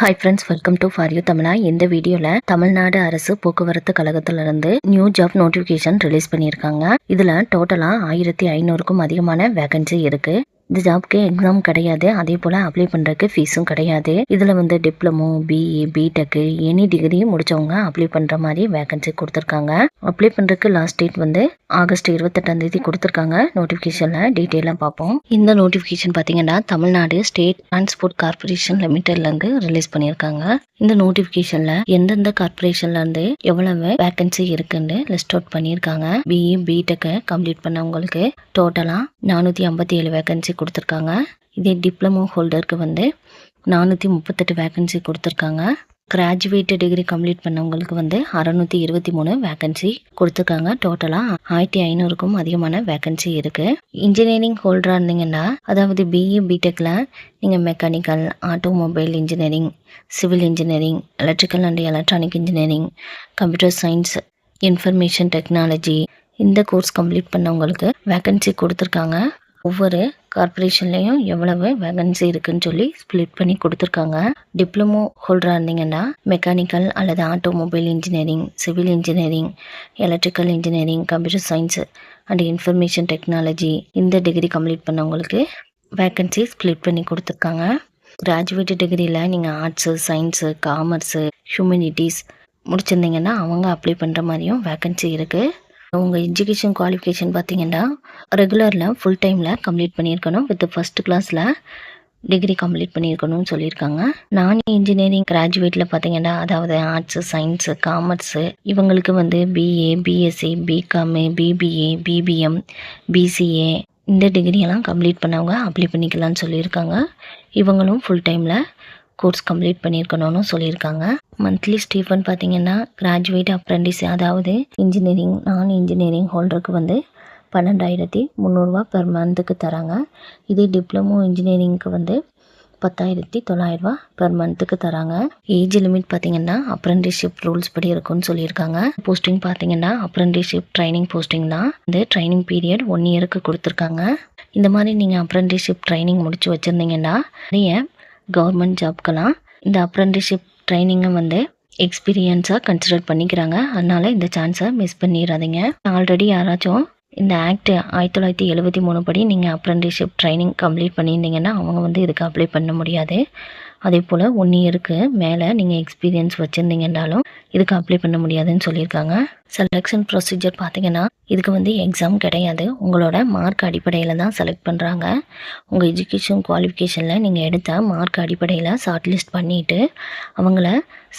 Hi friends, welcome to for you தமிழா. இந்த வீடியோவில் தமிழ்நாடு அரசு போக்குவரத்து கழகத்திலிருந்து நியூ ஜாப் நோட்டிஃபிகேஷன் ரிலீஸ் பண்ணியிருக்காங்க. இதில் டோட்டலாக 1500க்கும் அதிகமான வேகன்சி இருக்குது. இந்த ஜாப்க்கு எக்ஸாம் கிடையாது, அதே போல் அப்ளை பண்ணுறதுக்கு ஃபீஸும் கிடையாது. இதில் வந்து diploma, BE, BTech, any degree முடித்தவங்க அப்ளை பண்ணுற மாதிரி வேகன்சி கொடுத்துருக்காங்க. அப்ளை பண்ணுறதுக்கு லாஸ்ட் டேட் வந்து ஆகஸ்ட் 28 கொடுத்துருக்காங்க. நோட்டிஃபிகேஷனில் டீட்டெயிலாக பார்ப்போம். இந்த நோட்டிஃபிகேஷன் பார்த்தீங்கன்னா தமிழ்நாடு ஸ்டேட் டிரான்ஸ்போர்ட் கார்பரேஷன் லிமிடெட்லேருந்து ரிலீஸ் பண்ணியிருக்காங்க. இந்த நோட்டிஃபிகேஷனில் எந்தெந்த கார்பரேஷன்லேருந்து எவ்வளவு வேகன்சி இருக்குன்னு லிஸ்ட் அவுட் பண்ணியிருக்காங்க. பிஇ, பிடெக்கை கம்ப்ளீட் பண்ணவங்களுக்கு டோட்டலாக 457 வேகன்சி கொடுத்துருக்காங்க. இதே டிப்ளமோ ஹோல்டருக்கு வந்து 438 வேகன்சி கொடுத்துருக்காங்க. கிராஜுவேட் டிகிரி கம்ப்ளீட் பண்ணவங்களுக்கு வந்து 623 வேகன்சி கொடுத்துருக்காங்க. டோட்டலாக 1500க்கும் அதிகமான வேகன்சி இருக்குது. இன்ஜினியரிங் ஹோல்டராக இருந்தீங்கன்னா, அதாவது பிஇ பிடெக்கில் நீங்கள் mechanical, automobile engineering, civil engineering, electrical and electronic engineering, computer science, information technology இந்த கோர்ஸ் கம்ப்ளீட் பண்ணவங்களுக்கு வேகன்சி கொடுத்துருக்காங்க. ஒவ்வொரு கார்பரேஷன்லேயும் எவ்வளவு வேகன்சி இருக்குன்னு சொல்லி ஸ்ப்ளிட் பண்ணி கொடுத்துருக்காங்க. டிப்ளமோ ஹோல்டராக இருந்தீங்கன்னா மெக்கானிக்கல் அல்லது automobile engineering, civil engineering, electrical engineering, computer science and information technology இந்த டிகிரி கம்ப்ளீட் பண்ணவங்களுக்கு வேகன்சி ஸ்ப்ளிட் பண்ணி கொடுத்துருக்காங்க. கிராஜுவேட் டிகிரியில் நீங்கள் ஆர்ட்ஸு, சயின்ஸு, காமர்ஸு, ஹியூமனிட்டிஸ் முடிச்சிருந்தீங்கன்னா அவங்க அப்ளை பண்ணுற மாதிரியும் வேகன்சி இருக்குது. உங்கள் எஜுகேஷன் குவாலிஃபிகேஷன் பார்த்தீங்கன்னா ரெகுலரில் ஃபுல் டைமில் கம்ப்ளீட் பண்ணியிருக்கணும். வித் ஃபஸ்ட் கிளாஸில் டிகிரி கம்ப்ளீட் பண்ணியிருக்கணும்னு சொல்லியிருக்காங்க. நான் இன்ஜினியரிங் கிராஜுவேட்டில் பார்த்தீங்கன்னா, அதாவது ஆர்ட்ஸு, சயின்ஸு, காமர்ஸு இவங்களுக்கு வந்து BA, BSc, BCom, BBA, BBM, BCA இந்த டிகிரியெல்லாம் கம்ப்ளீட் பண்ணவங்க அப்ளை பண்ணிக்கலாம்னு சொல்லியிருக்காங்க. இவங்களும் ஃபுல் டைமில் கோர்ஸ் கம்ப்ளீட் பண்ணியிருக்கணும்னு சொல்லியிருக்காங்க. மந்த்லி ஸ்டீஃபன் பார்த்தீங்கன்னா கிராஜுவேட் அப்ரெண்டிஸ், அதாவது இன்ஜினியரிங் நான் இன்ஜினியரிங் ஹோல்டருக்கு வந்து 12,300 பெர் மந்த்துக்கு தராங்க. இதே டிப்ளமோ இன்ஜினியரிங்க்கு வந்து 10,900 பெர் மந்த்துக்கு தராங்க. ஏஜ் லிமிட் பார்த்தீங்கன்னா அப்ரெண்டிஸ்ஷிப் ரூல்ஸ் படி இருக்குன்னு சொல்லியிருக்காங்க. போஸ்டிங் பார்த்தீங்கன்னா அப்ரெண்டிஸ்ஷிப் ட்ரைனிங் போஸ்டிங் தான். இந்த ட்ரைனிங் பீரியட் 1 இயருக்கு கொடுத்துருக்காங்க. இந்த மாதிரி நீங்கள் அப்ரெண்டிஸ்ஷிப் ட்ரைனிங் முடிச்சு வச்சுருந்தீங்கன்னா நிறைய கவர்மெண்ட் ஜாப்க்கெல்லாம் இந்த அப்ரெண்டிஸ்ஷிப் ட்ரைனிங்கை வந்து எக்ஸ்பீரியன்ஸாக கன்சிடர் பண்ணிக்கிறாங்க. அதனால் இந்த சான்ஸை மிஸ் பண்ணிடாதீங்க. ஆல்ரெடி யாராச்சும் இந்த ஆக்ட் 1973 படி நீங்கள் அப்ரெண்டிஸ்ஷிப் ட்ரைனிங் கம்ப்ளீட் பண்ணியிருந்தீங்கன்னா அவங்க வந்து இதுக்கு அப்ளை பண்ண முடியாது. அதே போல் 1 இயருக்கு மேலே நீங்கள் எக்ஸ்பீரியன்ஸ் வச்சுருந்தீங்கன்னாலும் இதுக்கு அப்ளை பண்ண முடியாதுன்னு சொல்லியிருக்காங்க. செலெக்ஷன் ப்ரொசீஜர் பார்த்தீங்கன்னா இதுக்கு வந்து எக்ஸாம் கிடையாது. உங்களோட மார்க் அடிப்படையில் தான் செலக்ட் பண்ணுறாங்க. உங்கள் எஜுகேஷன் குவாலிஃபிகேஷனில் நீங்கள் எடுத்த மார்க் அடிப்படையில் ஷார்ட் லிஸ்ட் பண்ணிவிட்டு அவங்கள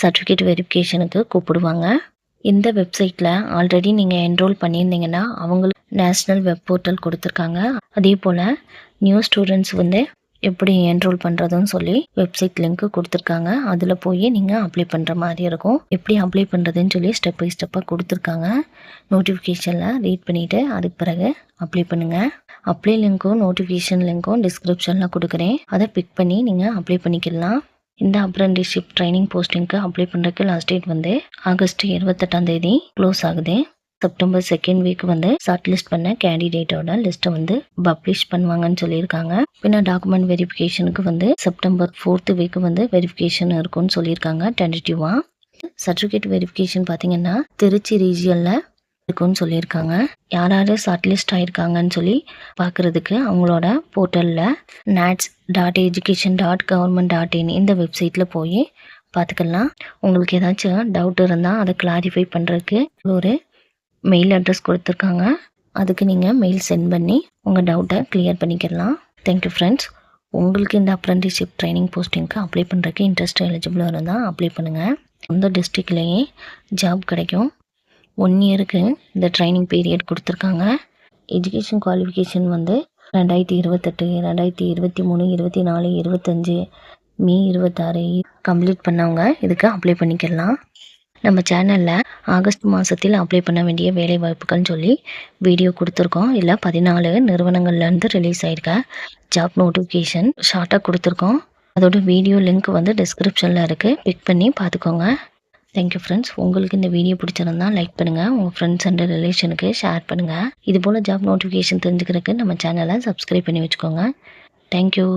சர்டிஃபிகேட் வெரிஃபிகேஷனுக்கு கூப்பிடுவாங்க. இந்த வெப்சைட்டில் ஆல்ரெடி நீங்கள் என்ரோல் பண்ணியிருந்தீங்கன்னா அவங்களுக்கு நேஷ்னல் வெப் போர்ட்டல் கொடுத்துருக்காங்க. அதே போல் நியூ ஸ்டூடெண்ட்ஸ் வந்து எப்படி என்ரோல் பண்ணுறதுன்னு சொல்லி வெப்சைட் லிங்க்கு கொடுத்துருக்காங்க. அதில் போய் நீங்கள் அப்ளை பண்ணுற மாதிரி இருக்கும். எப்படி அப்ளை பண்ணுறதுன்னு சொல்லி ஸ்டெப் பை ஸ்டெப்பாக கொடுத்துருக்காங்க. நோட்டிஃபிகேஷனில் ரீட் பண்ணிவிட்டு அதுக்கு பிறகு அப்ளை பண்ணுங்கள். அப்ளை லிங்க்கும் நோட்டிஃபிகேஷன் லிங்க்கும் டிஸ்கிரிப்ஷனில் கொடுக்குறேன். அதை பிக் பண்ணி நீங்கள் அப்ளை பண்ணிக்கலாம். இந்த அப்ரெண்டிஸ்ஷிப் ட்ரைனிங் போஸ்டிங்க்கு அப்ளை பண்ணுறதுக்கு லாஸ்ட் டேட் வந்து ஆகஸ்ட் 28 க்ளோஸ் ஆகுது. செப்டம்பர் 2nd வீக் வந்து ஷார்ட் லிஸ்ட் பண்ண கேண்டிடேட்டோட லிஸ்ட்டை வந்து பப்ளிஷ் பண்ணுவாங்கன்னு சொல்லியிருக்காங்க. பின்ன டாக்குமெண்ட் வெரிஃபிகேஷனுக்கு வந்து செப்டம்பர் 4th வீக் வந்து வெரிஃபிகேஷன் இருக்கும்னு சொல்லியிருக்காங்க டென்டேட்டிவாக. சர்டிஃபிகேட் வெரிஃபிகேஷன் பார்த்தீங்கன்னா திருச்சி ரீஜியனில் இருக்குன்னு சொல்லியிருக்காங்க. யார் யார் ஷார்ட் லிஸ்ட் ஆகிருக்காங்கன்னு சொல்லி பார்க்குறதுக்கு அவங்களோட போர்ட்டலில் nats.education.government.in இந்த வெப்சைட்டில் போய் பார்த்துக்கலாம். உங்களுக்கு ஏதாச்சும் டவுட் இருந்தால் அதை கிளாரிஃபை பண்ணுறதுக்கு ஒரு மெயில் அட்ரஸ் கொடுத்துருக்காங்க. அதுக்கு நீங்கள் மெயில் சென்ட் பண்ணி உங்கள் டவுட்டை கிளியர் பண்ணிக்கலாம். Thank you friends. உங்களுக்கு இந்த அப்ரெண்டிஸ்ஷிப் ட்ரைனிங் போஸ்டிங்க்கு அப்ளை பண்ணுறதுக்கு இன்ட்ரெஸ்ட் எலிஜிபிளாக இருந்தால் அப்ளை பண்ணுங்கள். அந்த டிஸ்ட்ரிக்ட்லேயே ஜாப் கிடைக்கும். 1 இயருக்கு இந்த ட்ரைனிங் பீரியட் கொடுத்துருக்காங்க. எஜுகேஷன் குவாலிஃபிகேஷன் வந்து 2028, 2023, 24, 25, மே 26 கம்ப்ளீட் பண்ணவங்க இதுக்கு அப்ளை பண்ணிக்கலாம். நம்ம சேனலில் ஆகஸ்ட் மாதத்தில் அப்ளை பண்ண வேண்டிய வேலை வாய்ப்புகள்னு சொல்லி வீடியோ கொடுத்துருக்கோம். இல்லை 14 நிறுவனங்கள்லேருந்து ரிலீஸ் ஆகிருக்க ஜாப் நோட்டிஃபிகேஷன் ஷார்ட்டாக கொடுத்துருக்கோம். அதோட வீடியோ லிங்க் வந்து டிஸ்கிரிப்ஷனில் இருக்குது. பிக் பண்ணி பார்த்துக்கோங்க. Thank you friends. உங்களுக்கு இந்த வீடியோ பிடிச்சிருந்தா லைக் பண்ணுங்கள், உங்கள் ஃப்ரெண்ட்ஸ் அண்ட் ரிலேஷனுக்கு ஷேர் பண்ணுங்கள். இதுபோல் ஜாப் நோட்டிஃபிகேஷன் தெரிஞ்சுக்கிறதுக்கு நம்ம சேனலை சப்ஸ்கிரைப் பண்ணி வச்சுக்கோங்க. தேங்க்யூ.